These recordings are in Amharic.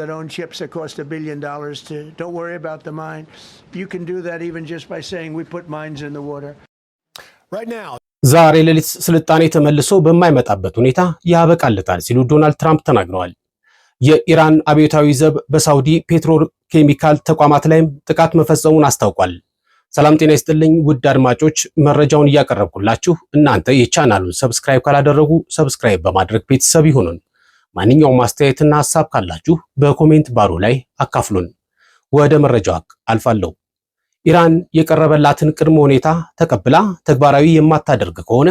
that own ships that cost $1 billion to don't worry about the mine. You can do that even just by saying we put mines in the water. Right now ዛሬ ሌሊት ስልጣኔ ተመልሶ በማይመጣበት ሁኔታ ያበቃለታል ሲሉ ዶናልድ ትራምፕ ተናግረዋል። የኢራን አብዮታዊ ዘብ በሳውዲ ፔትሮኬሚካል ተቋማት ላይም ጥቃት መፈጸሙን አስታውቋል። ሰላም ጤና ይስጥልኝ ውድ አድማጮች፣ መረጃውን እያቀረብኩላችሁ እናንተ የቻናሉን ሰብስክራይብ ካላደረጉ ሰብስክራይብ በማድረግ ቤተሰብ ይሁኑን። ማንኛውም አስተያየትና ሐሳብ ካላችሁ በኮሜንት ባሩ ላይ አካፍሉን። ወደ መረጃው አልፋለሁ። ኢራን የቀረበላትን ቅድመ ሁኔታ ተቀብላ ተግባራዊ የማታደርግ ከሆነ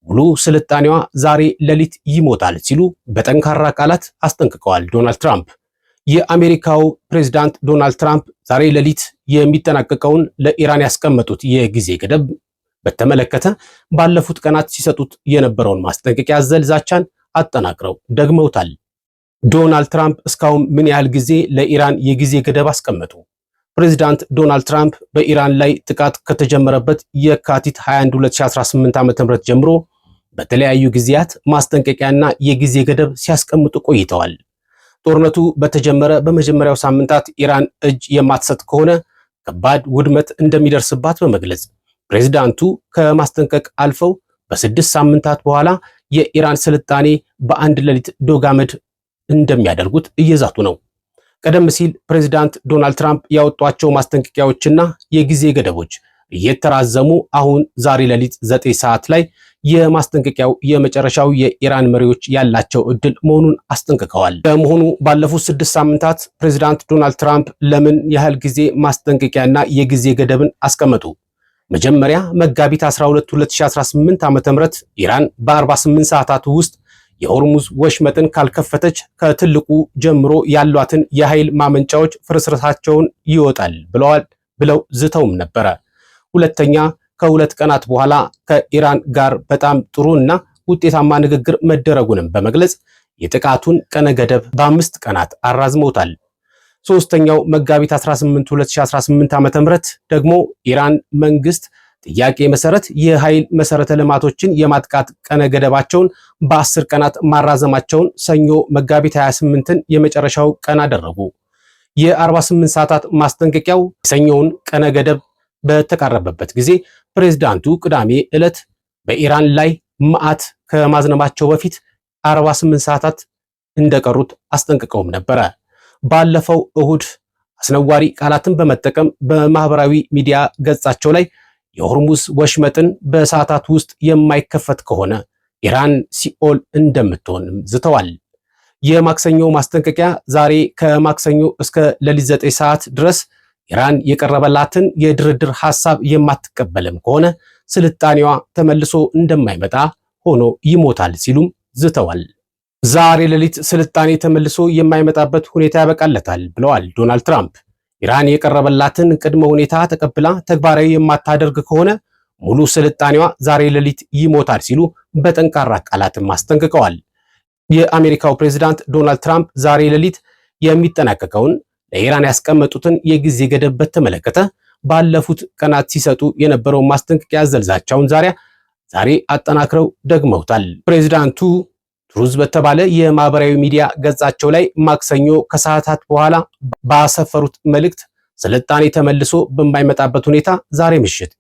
ሙሉ ስልጣኔዋ ዛሬ ሌሊት ይሞታል ሲሉ በጠንካራ ቃላት አስጠንቅቀዋል ዶናልድ ትራምፕ። የአሜሪካው ፕሬዝዳንት ዶናልድ ትራምፕ ዛሬ ሌሊት የሚጠናቀቀውን ለኢራን ያስቀመጡት የጊዜ ገደብ በተመለከተ ባለፉት ቀናት ሲሰጡት የነበረውን ማስጠንቀቂያ አዘል ዛቻን አጠናክረው ደግመውታል። ዶናልድ ትራምፕ እስካሁን ምን ያህል ጊዜ ለኢራን የጊዜ ገደብ አስቀመጡ? ፕሬዝዳንት ዶናልድ ትራምፕ በኢራን ላይ ጥቃት ከተጀመረበት የካቲት 21 2018 ዓ.ም ጀምሮ በተለያዩ ጊዜያት ማስጠንቀቂያና የጊዜ ገደብ ሲያስቀምጡ ቆይተዋል። ጦርነቱ በተጀመረ በመጀመሪያው ሳምንታት ኢራን እጅ የማትሰጥ ከሆነ ከባድ ውድመት እንደሚደርስባት በመግለጽ ፕሬዝዳንቱ ከማስጠንቀቅ አልፈው በ6 ሳምንታት በኋላ የኢራን ስልጣኔ በአንድ ሌሊት ዶጋመድ እንደሚያደርጉት እየዛቱ ነው። ቀደም ሲል ፕሬዝዳንት ዶናልድ ትራምፕ ያወጧቸው ማስጠንቀቂያዎችና የጊዜ ገደቦች እየተራዘሙ አሁን ዛሬ ሌሊት 9 ሰዓት ላይ የማስጠንቀቂያው የመጨረሻው የኢራን መሪዎች ያላቸው እድል መሆኑን አስጠንቅቀዋል። በመሆኑ ባለፉት 6 ሳምንታት ፕሬዝዳንት ዶናልድ ትራምፕ ለምን ያህል ጊዜ ማስጠንቀቂያና የጊዜ ገደብን አስቀመጡ? መጀመሪያ መጋቢት 12 2018 ዓ.ም ኢራን በ48 ሰዓታት ውስጥ የሆርሙዝ ወሽመጥን ካልከፈተች ከትልቁ ጀምሮ ያሏትን የኃይል ማመንጫዎች ፍርስርሳቸውን ይወጣል ብለው ዝተውም ነበረ። ሁለተኛ ከሁለት ቀናት በኋላ ከኢራን ጋር በጣም ጥሩና ውጤታማ ንግግር መደረጉንም በመግለጽ የጥቃቱን ቀነ ገደብ በ5 ቀናት አራዝመውታል። ሶስተኛው መጋቢት 18 2018 ዓ.ም ደግሞ ኢራን መንግስት ጥያቄ መሰረት የኃይል መሰረተ ልማቶችን የማጥቃት ቀነ ገደባቸውን በ10 ቀናት ማራዘማቸውን ሰኞ መጋቢት 28ን የመጨረሻው ቀን አደረጉ። የ48 ሰዓታት ማስጠንቀቂያው የሰኞውን ቀነ ገደብ በተቃረበበት ጊዜ ፕሬዝዳንቱ ቅዳሜ ዕለት በኢራን ላይ መዓት ከማዝነባቸው በፊት 48 ሰዓታት እንደቀሩት አስጠንቅቀውም ነበረ። ባለፈው እሁድ አስነዋሪ ቃላትን በመጠቀም በማህበራዊ ሚዲያ ገጻቸው ላይ የሆርሙዝ ወሽመጥን በሰዓታት ውስጥ የማይከፈት ከሆነ ኢራን ሲኦል እንደምትሆንም ዝተዋል። የማክሰኞ ማስጠንቀቂያ ዛሬ ከማክሰኞ እስከ ሌሊት 9 ሰዓት ድረስ ኢራን የቀረበላትን የድርድር ሐሳብ የማትቀበልም ከሆነ ስልጣኔዋ ተመልሶ እንደማይመጣ ሆኖ ይሞታል ሲሉም ዝተዋል። ዛሬ ሌሊት ስልጣኔ ተመልሶ የማይመጣበት ሁኔታ ያበቃለታል ብለዋል ዶናልድ ትራምፕ። ኢራን የቀረበላትን ቅድመ ሁኔታ ተቀብላ ተግባራዊ የማታደርግ ከሆነ ሙሉ ስልጣኔዋ ዛሬ ሌሊት ይሞታል ሲሉ በጠንካራ ቃላትም አስጠንቅቀዋል። የአሜሪካው ፕሬዝዳንት ዶናልድ ትራምፕ ዛሬ ሌሊት የሚጠናቀቀውን ለኢራን ያስቀመጡትን የጊዜ ገደብ በተመለከተ ባለፉት ቀናት ሲሰጡ የነበረው ማስጠንቀቂያ ያዘልዛቸውን ዛሬ አጠናክረው ደግመውታል። ፕሬዝዳንቱ ትሩዝ በተባለ የማህበራዊ ሚዲያ ገጻቸው ላይ ማክሰኞ ከሰዓታት በኋላ ባሰፈሩት መልእክት ስልጣኔ ተመልሶ በማይመጣበት ሁኔታ ዛሬ ምሽት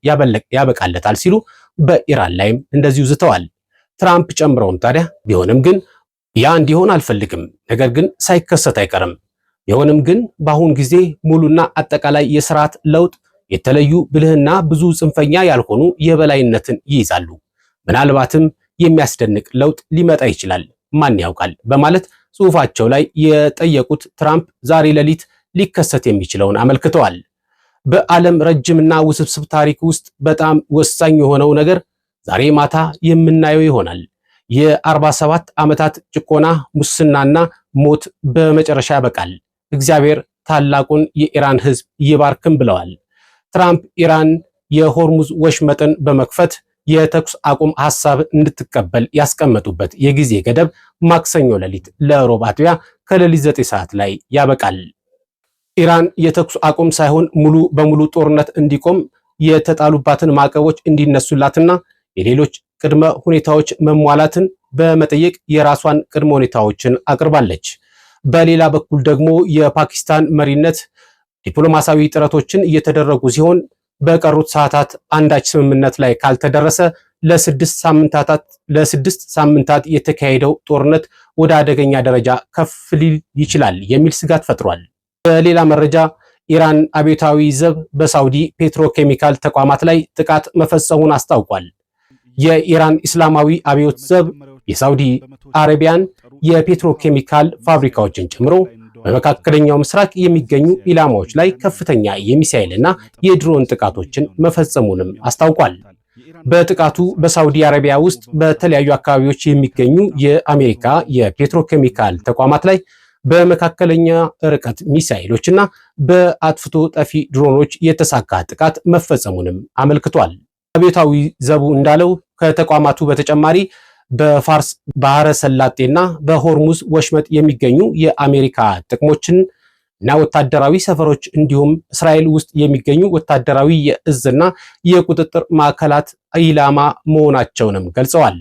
ያበቃለታል ሲሉ በኢራን ላይም እንደዚሁ ዝተዋል። ትራምፕ ጨምረውም ታዲያ ቢሆንም ግን ያ እንዲሆን አልፈልግም፣ ነገር ግን ሳይከሰት አይቀርም። ቢሆንም ግን በአሁን ጊዜ ሙሉና አጠቃላይ የስርዓት ለውጥ የተለዩ ብልህና ብዙ ጽንፈኛ ያልሆኑ የበላይነትን ይይዛሉ። ምናልባትም የሚያስደንቅ ለውጥ ሊመጣ ይችላል፣ ማን ያውቃል በማለት ጽሑፋቸው ላይ የጠየቁት ትራምፕ ዛሬ ሌሊት ሊከሰት የሚችለውን አመልክተዋል። በዓለም ረጅምና ውስብስብ ታሪክ ውስጥ በጣም ወሳኝ የሆነው ነገር ዛሬ ማታ የምናየው ይሆናል። የ47 ዓመታት ጭቆና፣ ሙስናና ሞት በመጨረሻ ያበቃል። እግዚአብሔር ታላቁን የኢራን ሕዝብ ይባርክም ብለዋል። ትራምፕ ኢራን የሆርሙዝ ወሽመጥን በመክፈት የተኩስ አቁም ሐሳብ እንድትቀበል ያስቀመጡበት የጊዜ ገደብ ማክሰኞ ሌሊት ለሮብ አጥቢያ ከሌሊት 9 ሰዓት ላይ ያበቃል። ኢራን የተኩስ አቁም ሳይሆን ሙሉ በሙሉ ጦርነት እንዲቆም የተጣሉባትን ማዕቀቦች እንዲነሱላትና የሌሎች ቅድመ ሁኔታዎች መሟላትን በመጠየቅ የራሷን ቅድመ ሁኔታዎችን አቅርባለች። በሌላ በኩል ደግሞ የፓኪስታን መሪነት ዲፕሎማሲያዊ ጥረቶችን እየተደረጉ ሲሆን በቀሩት ሰዓታት አንዳች ስምምነት ላይ ካልተደረሰ ለስድስት ሳምንታት የተካሄደው ጦርነት ወደ አደገኛ ደረጃ ከፍ ሊል ይችላል የሚል ስጋት ፈጥሯል። በሌላ መረጃ ኢራን አብዮታዊ ዘብ በሳውዲ ፔትሮኬሚካል ተቋማት ላይ ጥቃት መፈጸሙን አስታውቋል። የኢራን እስላማዊ አብዮት ዘብ የሳውዲ አረቢያን የፔትሮኬሚካል ፋብሪካዎችን ጨምሮ በመካከለኛው ምስራቅ የሚገኙ ኢላማዎች ላይ ከፍተኛ የሚሳኤል እና የድሮን ጥቃቶችን መፈጸሙንም አስታውቋል። በጥቃቱ በሳውዲ አረቢያ ውስጥ በተለያዩ አካባቢዎች የሚገኙ የአሜሪካ የፔትሮኬሚካል ተቋማት ላይ በመካከለኛ ርቀት ሚሳኤሎችና በአጥፍቶ ጠፊ ድሮኖች የተሳካ ጥቃት መፈጸሙንም አመልክቷል። አብዮታዊ ዘቡ እንዳለው ከተቋማቱ በተጨማሪ በፋርስ ባህረ ሰላጤና በሆርሙዝ ወሽመጥ የሚገኙ የአሜሪካ ጥቅሞችን እና ወታደራዊ ሰፈሮች እንዲሁም እስራኤል ውስጥ የሚገኙ ወታደራዊ የእዝና የቁጥጥር ማዕከላት ኢላማ መሆናቸውንም ገልጸዋል።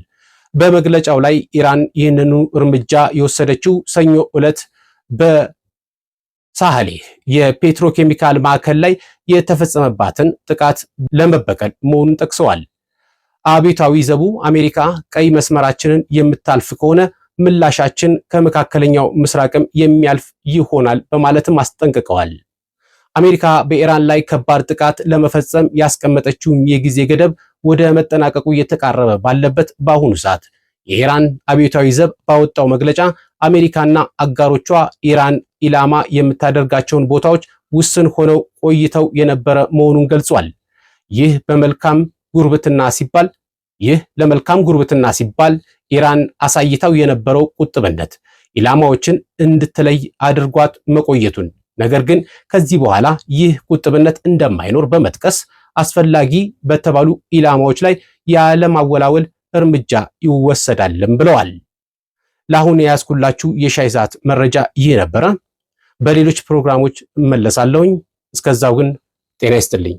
በመግለጫው ላይ ኢራን ይህንኑ እርምጃ የወሰደችው ሰኞ ዕለት በሳህሌ የፔትሮኬሚካል ማዕከል ላይ የተፈጸመባትን ጥቃት ለመበቀል መሆኑን ጠቅሰዋል። አብዮታዊ ዘቡ አሜሪካ ቀይ መስመራችንን የምታልፍ ከሆነ ምላሻችን ከመካከለኛው ምስራቅም የሚያልፍ ይሆናል በማለትም አስጠንቅቀዋል። አሜሪካ በኢራን ላይ ከባድ ጥቃት ለመፈጸም ያስቀመጠችው የጊዜ ገደብ ወደ መጠናቀቁ እየተቃረበ ባለበት በአሁኑ ሰዓት የኢራን አብዮታዊ ዘብ ባወጣው መግለጫ አሜሪካና አጋሮቿ ኢራን ኢላማ የምታደርጋቸውን ቦታዎች ውስን ሆነው ቆይተው የነበረ መሆኑን ገልጿል። ይህ ለመልካም ጉርብትና ሲባል ኢራን አሳይታው የነበረው ቁጥብነት ኢላማዎችን እንድትለይ አድርጓት መቆየቱን፣ ነገር ግን ከዚህ በኋላ ይህ ቁጥብነት እንደማይኖር በመጥቀስ አስፈላጊ በተባሉ ኢላማዎች ላይ ያለማወላወል እርምጃ ይወሰዳልም ብለዋል። ለአሁን የያዝኩላችሁ የሻይ ሰዓት መረጃ ይህ ነበረ። በሌሎች ፕሮግራሞች እመለሳለሁኝ። እስከዛው ግን ጤና ይስጥልኝ።